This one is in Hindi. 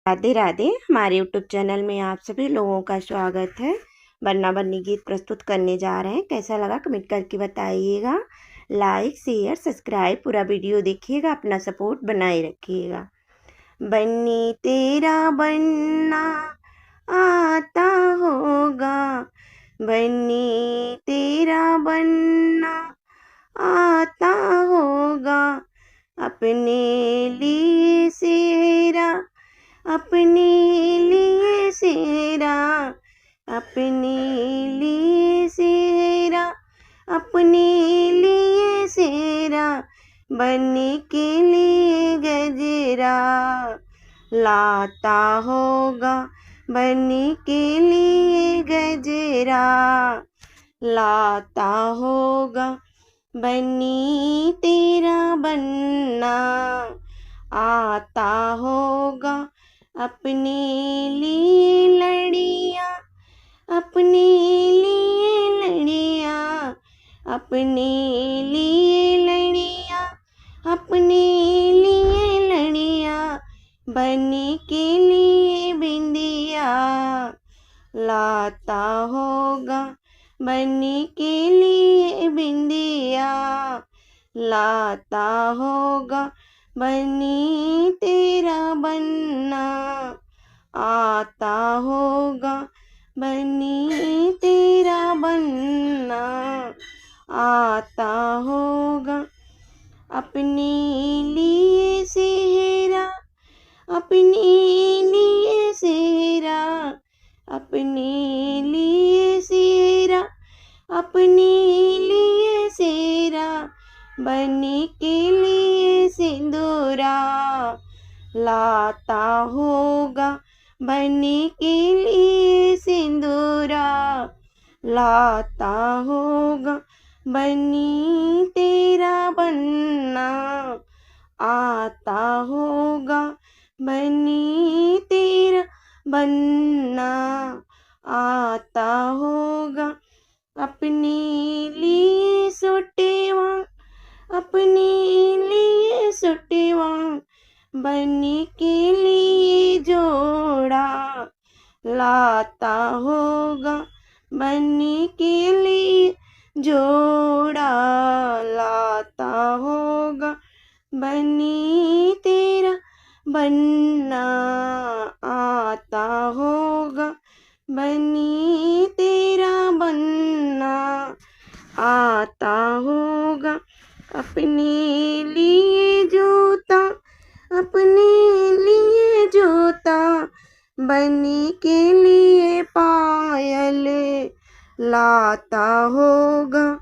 राधे राधे। हमारे यूट्यूब चैनल में आप सभी लोगों का स्वागत है। बन्ना बन्नी गीत प्रस्तुत करने जा रहे हैं। कैसा लगा कमेंट करके बताइएगा। लाइक शेयर सब्सक्राइब पूरा वीडियो देखिएगा, अपना सपोर्ट बनाए रखिएगा। बन्नी तेरा बनना आता होगा, बन्नी तेरा बनना आता होगा। अपने लिए सेरा, अपने लिए सेरा, अपने लिए सेरा, अपने लिए सेरा, बनने के लिए गजरा लाता होगा, बनने के लिए गजरा लाता होगा। बन्नी तेरा बनना आता होगा, अपने लिए लड़ियाँ, अपने लिए लड़ियाँ, अपने लिए लड़ियाँ, अपने लिए लड़ियाँ, बनने के लिए बिंदिया लाता होगा, बनने के लिए बिंदिया लाता होगा। बन्नी तेरा बनना आता होगा, बन्नी तेरा बनना आता होगा। अपने लिए सेहरा, अपने लिए सेहरा, अपने लिए सेहरा, अपने लिए सेहरा, बनने के लिए सिंदूरा लाता होगा, बनने के लिए सिंदूरा लाता होगा। बन्नी तेरा बनना आता होगा, बन्नी तेरा बनना आता होगा। अपने लिए सोटेवा, अपने लिए सोटेवा, बनने के लिए जोड़ा लाता होगा, बनने के लिए जोड़ा लाता होगा। बन्नी तेरा बनना आता होगा, बन्नी तेरा बनना आता होगा। अपने लिए जूता, अपने लिए जूता, बनने के लिए पायल लाता होगा।